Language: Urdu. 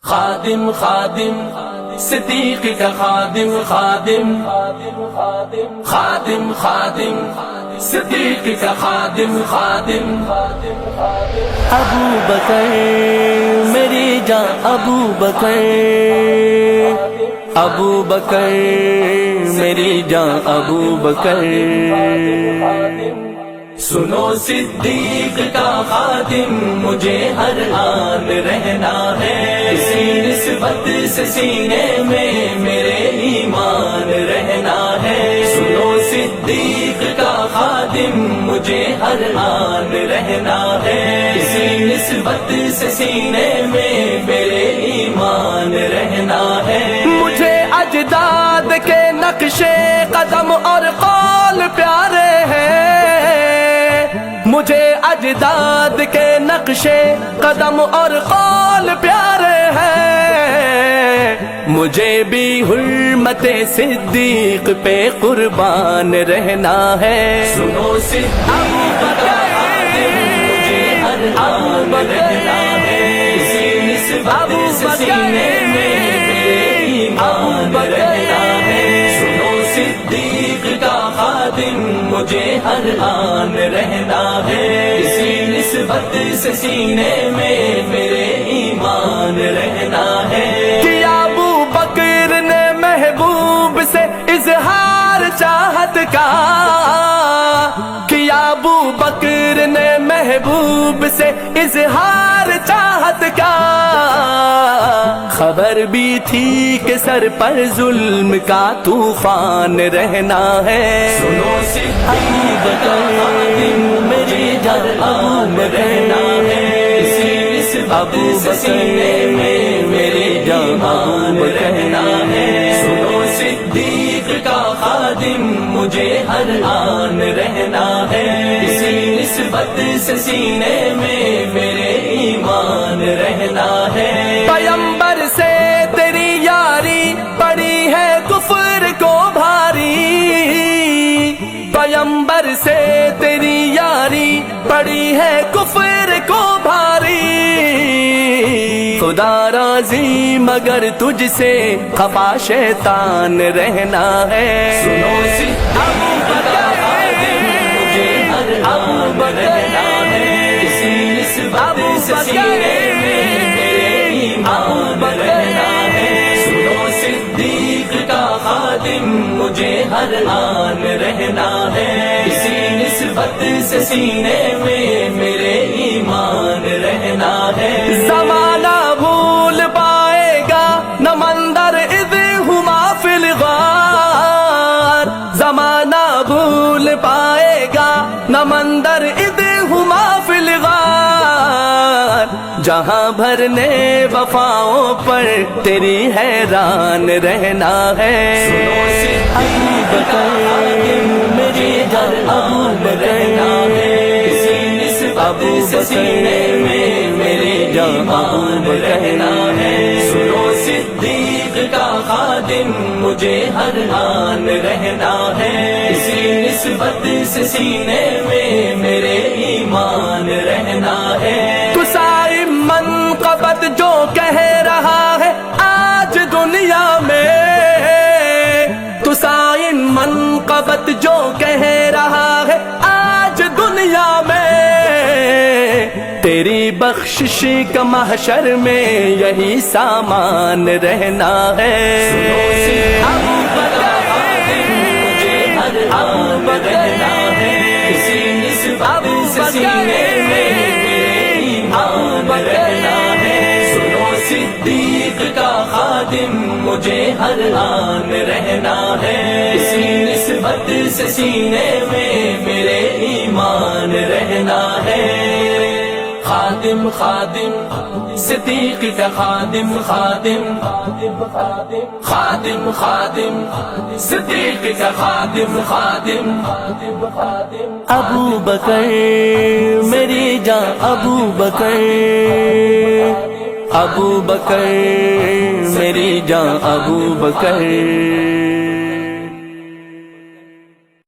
خادم خادم صدیق کا خادم خادم خادم خادم صدیق کا خادم خادم ابو بکر میری جان ابو بکر ابو بکر میری جان ابو بکر سنو صدیق کا خادم مجھے ہر آن رہنا ہے، اسی نسبت سے سینے میں میرے ایمان رہنا ہے۔ سنو صدیق کا خادم مجھے ہر آن رہنا ہے، اسی نسبت سے سینے میں میرے ایمان رہنا ہے۔ مجھے اجداد کے نقشے قدم اور قول پیارے ہیں، مجھے اجداد کے نقشے قدم اور قول پیارے ہیں، مجھے بھی حرمت صدیق پہ قربان رہنا ہے۔ سنو صدیق کا خادم مجھے ہر آن رہنا ہے، اسی نسبت سے سینے میں میرے ایمان رہنا ہے۔ سنو صدیق کا خادم مجھے ہر آن رہنا ہے، اسی نسبت سے سینے میں میرے ایمان رہنا ہے۔ کیا ابو بکر نے محبوب سے اظہار چاہت کا، کیا ابو بکر نے محبوب سے اظہار چاہت کا، خبر بھی تھی کہ سر پر ظلم کا طوفان رہنا ہے۔ سنو صدیق کا خادم مجھے ہر آن رہنا ہے، اسی نسبت سے سینے میں میرے ایمان رہنا ہے۔ سنو صدیق کا خادم مجھے ہر آن رہنا ہے، اسی نسبت سے سینے میں میرے ایمان رہنا ہے۔ پیمبر سے تیری یاری پڑی ہے کفر کو بھاری، پیمبر سے تیری یاری پڑی ہے کفر کو بھاری، خدا راضی مگر تجھ سے خفا شیطان رہنا ہے۔ سنو صدیق کا خادم مجھے ہر آن رہنا ہے، اسی نسبت سے سینے میں میرے ایمان رہنا ہے۔ سنو صدیق کا خادم مجھے ہر آن رہنا ہے، اسی نسبت سے سینے میں میرے ایمان رہنا ہے۔ زمانہ بھول پائے گا نہ مندر اذ ہما فی الغار، زمانہ بھول پائے گا نہ مندر اذ ہما فی الغار، جہاں بھرنے وفاؤں پر تیری حیران رہنا ہے۔ سنو صدیق کا خادم مجھے ہر آن رہنا ہے، اسی نسبت سے سینے میں میرے ایمان رہنا ہے۔ سنو صدیق کا خادم مجھے ہر آن رہنا ہے، اسی نسبت سے سینے میں میرے ایمان رہنا ہے۔ قصائم منقبت جو کہہ رہا ہے آج دنیا میں، قصائم منقبت جو کہہ رہا ہے آج دنیا میں، تیری بخشش کا محشر میں یہی سامان رہنا ہے۔ سنو صدیق کا خادم مجھے ہر آن رہنا ہے، اسی نسبت سے سینے میں میرے ایمان رہنا ہے۔ سنو صدیق کا خادم مجھے ہر آن رہنا ہے، اسی نسبت سے سینے میں میرے ایمان رہنا ہے۔ خادم خادم صدیق کا خادم خادم خادم خادم صدیق کا خادم خادم ابو بکر میری جان ابو بکر ابو بکر میری جان ابو بکر